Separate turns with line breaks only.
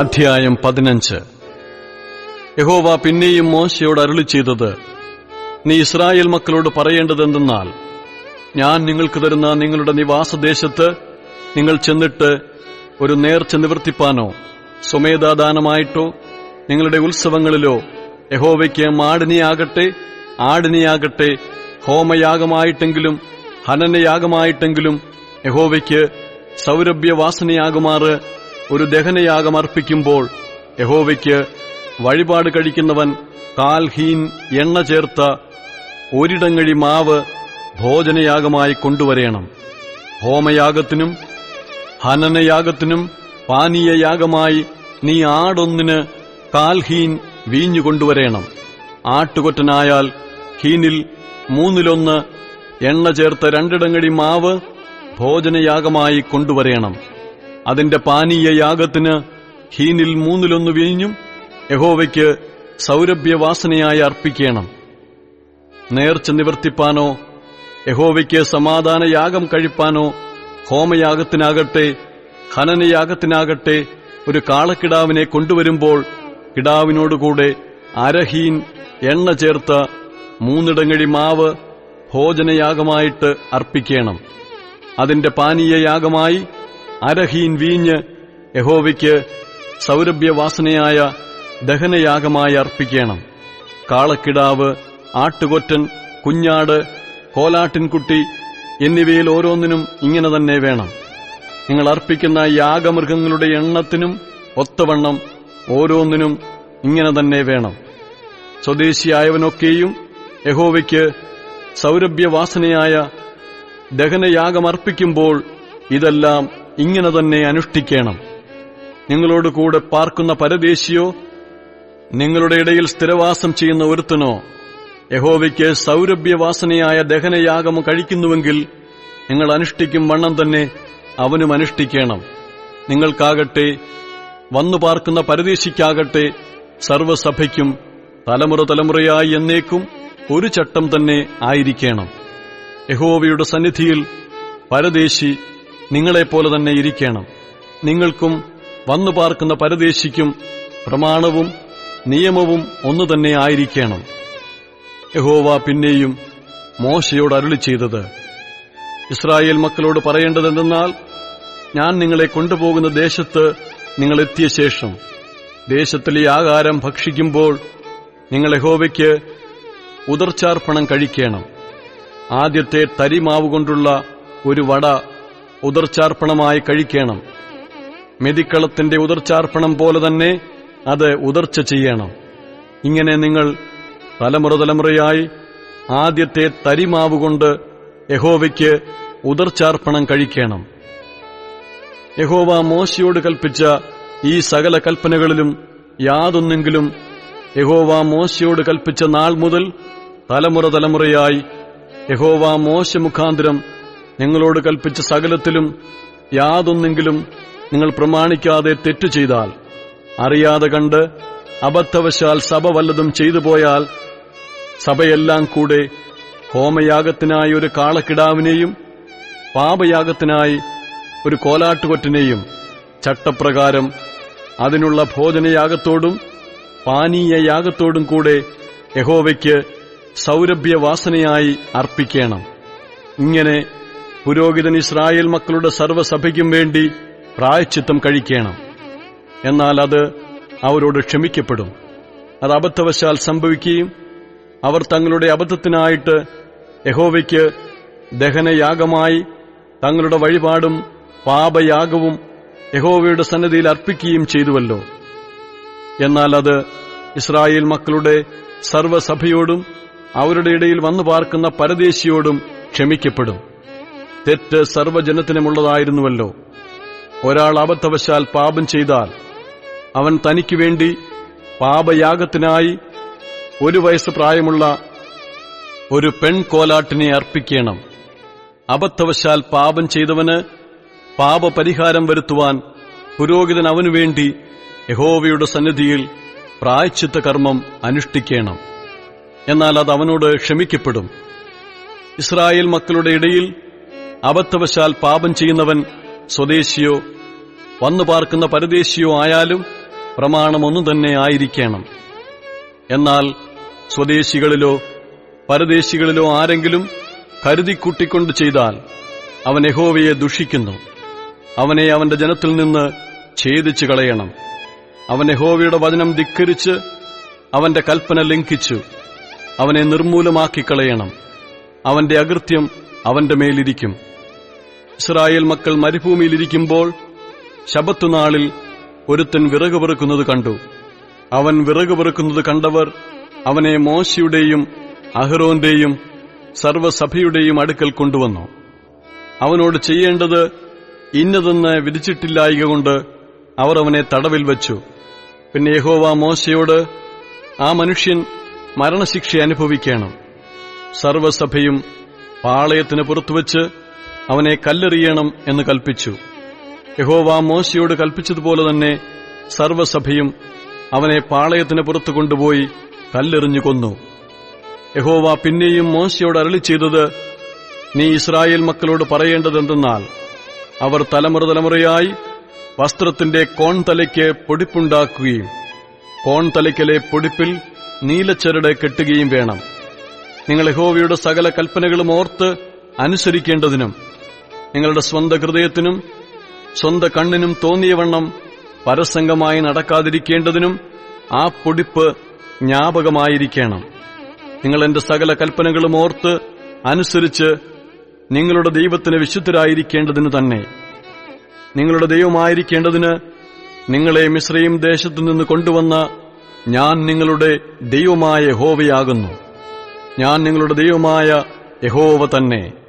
അധ്യായം 15. യഹോവ പിന്നെയും മോശയോട് അരുളിച്ചെയ്തത്, നീ ഇസ്രായേൽ മക്കളോട് പറയേണ്ടതെന്തെന്നാൽ, ഞാൻ നിങ്ങൾക്ക് തരുന്ന നിങ്ങളുടെ നിവാസദേശത്ത് നിങ്ങൾ ചെന്നിട്ട് ഒരു നേർച്ച നിവർത്തിപ്പാനോ സ്വമേധാദാനമായിട്ടോ നിങ്ങളുടെ ഉത്സവങ്ങളിലോ യഹോവയ്ക്ക് ആടിനെയാകട്ടെ ഹോമയാഗമായിട്ടെങ്കിലും ഹനനയാഗമായിട്ടെങ്കിലും യഹോവയ്ക്ക് സൗരഭ്യവാസനയാകുമാറ് ഒരു ദഹനയാഗം അർപ്പിക്കുമ്പോൾ യഹോവയ്ക്ക് വഴിപാട് കഴിക്കുന്നവൻ 1/4 ഹീൻ എണ്ണ ചേർത്ത ഒരിടങ്ങഴി മാവ് ഭോജനയാഗമായി കൊണ്ടുവരേണം. ഹോമയാഗത്തിനും ഹനനയാഗത്തിനും പാനീയയാഗമായി നീ ആടൊന്നിന് 1/4 ഹീൻ വീഞ്ഞു കൊണ്ടുവരേണം. ആട്ടുകൊറ്റനായാൽ ഹീനിൽ 1/3 എണ്ണ ചേർത്ത 2 ഇടങ്ങഴി മാവ് ഭോജനയാഗമായി കൊണ്ടുവരേണം. അതിന്റെ പാനീയയാഗത്തിന് ഹീനിൽ 1/3 വീഞ്ഞും യഹോവയ്ക്ക് സൗരഭ്യവാസനയായി അർപ്പിക്കണം. നേർച്ച നിവർത്തിപ്പാനോ യഹോവയ്ക്ക് സമാധാനയാഗം കഴിപ്പാനോ ഹോമയാഗത്തിനാകട്ടെ ഹനനയാഗത്തിനാകട്ടെ ഒരു കാളക്കിടാവിനെ കൊണ്ടുവരുമ്പോൾ കിടാവിനോടുകൂടെ 1/2 ഹീൻ എണ്ണ ചേർത്ത 3 ഇടങ്ങഴി മാവ് ഭോജനയാഗമായിട്ട് അർപ്പിക്കണം. അതിന്റെ പാനീയയാഗമായി 1/2 ഹീൻ വീഞ്ഞ് യഹോവയ്ക്ക് സൗരഭ്യവാസനയായ ദഹനയാഗമായി അർപ്പിക്കണം. കാളക്കിടാവ്, ആട്ടുകൊറ്റൻ, കുഞ്ഞാട്, കോലാട്ടിൻകുട്ടി എന്നിവയിൽ ഓരോന്നിനും ഇങ്ങനെ തന്നെ വേണം. നിങ്ങൾ അർപ്പിക്കുന്ന യാഗമൃഗങ്ങളുടെ എണ്ണത്തിനും ഒത്തവണ്ണം ഓരോന്നിനും ഇങ്ങനെ തന്നെ വേണം. സ്വദേശിയായവനൊക്കെയും യഹോവയ്ക്ക് സൗരഭ്യവാസനയായ ദഹനയാഗമർപ്പിക്കുമ്പോൾ ഇതെല്ലാം ഇങ്ങനെ തന്നെ അനുഷ്ഠിക്കണം. നിങ്ങളോടുകൂടെ പാർക്കുന്ന പരദേശിയോ നിങ്ങളുടെ ഇടയിൽ സ്ഥിരവാസം ചെയ്യുന്ന ഒരുത്തനോ യഹോവയ്ക്ക് സൗരഭ്യവാസനയായ ദഹനയാഗം കഴിക്കുന്നുവെങ്കിൽ നിങ്ങൾ അനുഷ്ഠിക്കും വണ്ണം തന്നെ അവനും അനുഷ്ഠിക്കണം. നിങ്ങൾക്കാകട്ടെ വന്നു പാർക്കുന്ന പരദേശിക്കാകട്ടെ സർവ്വസഭയ്ക്കും തലമുറയായി എന്നേക്കും ഒരു ചട്ടം തന്നെ ആയിരിക്കണം. യഹോവയുടെ സന്നിധിയിൽ പരദേശി നിങ്ങളെപ്പോലെ തന്നെ ഇരിക്കണം. നിങ്ങൾക്കും വന്നു പാർക്കുന്ന പരദേശിക്കും പ്രമാണവും നിയമവും ഒന്നുതന്നെ ആയിരിക്കണം. യഹോവ പിന്നെയും മോശയോട് അരുളിച്ചെയ്തത്, ഇസ്രായേൽ മക്കളോട് പറയേണ്ടതെന്തെന്നാൽ, ഞാൻ നിങ്ങളെ കൊണ്ടുപോകുന്ന ദേശത്ത് നിങ്ങൾ എത്തിയ ശേഷം ദേശത്തിലെ ആഹാരം ഭക്ഷിക്കുമ്പോൾ നിങ്ങൾ യഹോവയ്ക്ക് ഉദർച്ചാർപ്പണം കഴിക്കണം. ആദ്യത്തെ തരിമാവുകൊണ്ടുള്ള ഒരു വട ഉദർച്ചാർപ്പണമായി കഴിക്കണം. മെതിക്കളത്തിന്റെ ഉദർച്ചാർപ്പണം പോലെ തന്നെ അത് ഉദർച്ച ചെയ്യണം. ഇങ്ങനെ നിങ്ങൾ തലമുറയായി ആദ്യത്തെ തരിമാവുകൊണ്ട് യഹോവയ്ക്ക് ഉദർച്ചാർപ്പണം കഴിക്കണം. യഹോവ മോശയോട് കൽപ്പിച്ച ഈ സകല കൽപ്പനകളിലും യാതൊന്നെങ്കിലും യഹോവ മോശയോട് കൽപ്പിച്ച നാൾ മുതൽ തലമുറയായി യഹോവ മോശ മുഖാന്തരം നിങ്ങളോട് കൽപ്പിച്ച സകലത്തിലും യാതൊന്നെങ്കിലും നിങ്ങൾ പ്രമാണിക്കാതെ തെറ്റു ചെയ്താൽ, അറിയാതെ കണ്ട് അബദ്ധവശാൽ സഭ വല്ലതും ചെയ്തു പോയാൽ, സഭയെല്ലാം കൂടെ ഹോമയാഗത്തിനായി ഒരു കാളക്കിടാവിനെയും പാപയാഗത്തിനായി ഒരു കോലാട്ടുകൊറ്റനെയും ചട്ടപ്രകാരം അതിനുള്ള ഭോജനയാഗത്തോടും പാനീയയാഗത്തോടും കൂടെ യഹോവയ്ക്ക് സൗരഭ്യവാസനയായി അർപ്പിക്കണം. ഇങ്ങനെ പുരോഹിതൻ ഇസ്രായേൽ മക്കളുടെ സർവ്വസഭയ്ക്കും വേണ്ടി പ്രായശ്ചിത്തം കഴിക്കണം. എന്നാൽ അത് അവരോട് ക്ഷമിക്കപ്പെടും. അത് അബദ്ധവശാൽ സംഭവിക്കുകയും അവർ തങ്ങളുടെ അബദ്ധത്തിനായിട്ട് യഹോവയ്ക്ക് ദഹനയാഗമായി തങ്ങളുടെ വഴിപാടും പാപയാഗവും യഹോവയുടെ സന്നിധിയിൽ അർപ്പിക്കുകയും ചെയ്തുവല്ലോ. എന്നാൽ അത് ഇസ്രായേൽ മക്കളുടെ സർവ്വസഭയോടും അവരുടെ ഇടയിൽ വന്നു പാർക്കുന്ന പരദേശിയോടും ക്ഷമിക്കപ്പെടും. തെറ്റ് സർവ്വജനത്തിനുമുള്ളതായിരുന്നുവല്ലോ. ഒരാൾ അബദ്ധവശാൽ പാപം ചെയ്താൽ അവൻ തനിക്കുവേണ്ടി പാപയാഗത്തിനായി 1 വയസ്സ് പ്രായമുള്ള ഒരു പെൺകോലാട്ടിനെ അർപ്പിക്കണം. അബദ്ധവശാൽ പാപം ചെയ്തവന് പാപപരിഹാരം വരുത്തുവാൻ പുരോഹിതൻ അവനുവേണ്ടി യഹോവയുടെ സന്നിധിയിൽ പ്രായശ്ചിത്ത കർമ്മം അനുഷ്ഠിക്കണം. എന്നാൽ അത് അവനോട് ക്ഷമിക്കപ്പെടും. ഇസ്രായേൽ മക്കളുടെ ഇടയിൽ അബദ്ധവശാൽ പാപം ചെയ്യുന്നവൻ സ്വദേശിയോ വന്നു പാർക്കുന്ന പരദേശിയോ ആയാലും പ്രമാണം ഒന്നു തന്നെ ആയിരിക്കണം. എന്നാൽ സ്വദേശികളിലോ പരദേശികളിലോ ആരെങ്കിലും കരുതിക്കൂട്ടിക്കൊണ്ട് ചെയ്താൽ അവൻ യഹോവയെ ദുഷിക്കുന്നു. അവനെ അവന്റെ ജനത്തിൽ നിന്ന് ഛേദിച്ചു കളയണം. അവൻ യഹോവയുടെ വചനം ധിക്കരിച്ച് അവന്റെ കൽപ്പന ലംഘിച്ചു. അവനെ നിർമൂലമാക്കിക്കളയണം. അവന്റെ അകൃത്യം അവന്റെ മേലിരിക്കും. ഇസ്രായേൽ മക്കൾ മരുഭൂമിയിലിരിക്കുമ്പോൾ ശബത്തുനാളിൽ ഒരുത്തൻ വിറക് പെറുക്കുന്നത് കണ്ടു. അവൻ വിറക് പെറുക്കുന്നത് കണ്ടവർ അവനെ മോശയുടെയും അഹ്റോന്റെയും സർവ്വസഭയുടെയും അടുക്കൽ കൊണ്ടുവന്നു. അവനോട് ചെയ്യേണ്ടത് ഇന്നതെന്ന് വിധിച്ചിട്ടില്ലായകൊണ്ട് അവർ അവനെ തടവിൽ വച്ചു. പിന്നെ യഹോവ മോശയോട്, ആ മനുഷ്യൻ മരണശിക്ഷ അനുഭവിക്കണം. സർവ്വസഭയും പാളയത്തിന് പുറത്തുവച്ച് അവനെ കല്ലെറിയണം എന്ന് കൽപ്പിച്ചു. യഹോവ മോശയോട് കൽപ്പിച്ചതുപോലെ തന്നെ സർവ്വസഭയും അവനെ പാളയത്തിന് പുറത്തു കൊണ്ടുപോയി കല്ലെറിഞ്ഞു കൊന്നു. യഹോവ പിന്നെയും മോശയോട് അരുളിച്ചെയ്തത്, നീ ഇസ്രായേൽ മക്കളോട് പറയേണ്ടതെന്തെന്നാൽ, അവർ തലമുറ തലമുറയായി വസ്ത്രത്തിന്റെ കോൺതലയ്ക്ക് പൊടിപ്പുണ്ടാക്കുകയും കോൺതലയ്ക്കലെ പൊടിപ്പിൽ നീലച്ചരട് കെട്ടുകയും വേണം. നിങ്ങൾ യഹോവയുടെ സകല കൽപ്പനകളും ഓർത്ത് അനുസരിക്കേണ്ടതിനും നിങ്ങളുടെ സ്വന്തം ഹൃദയത്തിനും സ്വന്തം കണ്ണിനും തോന്നിയവണ്ണം പരസംഗമായി നടക്കാതിരിക്കേണ്ടതിനും ആ പൊടിപ്പ് ജ്ഞാപകമായിരിക്കണം. നിങ്ങൾ എന്റെ സകല കൽപ്പനകളും ഓർത്ത് അനുസരിച്ച് നിങ്ങളുടെ ദൈവത്തിന് വിശുദ്ധരായിരിക്കേണ്ടതിന് തന്നെ. നിങ്ങളുടെ ദൈവമായിരിക്കേണ്ടതിന് നിങ്ങളെ മിസ്രയീം ദേശത്തുനിന്ന് കൊണ്ടുവന്ന ഞാൻ നിങ്ങളുടെ ദൈവമായ യഹോവയാകുന്നു. ഞാൻ നിങ്ങളുടെ ദൈവമായ യഹോവ തന്നെ.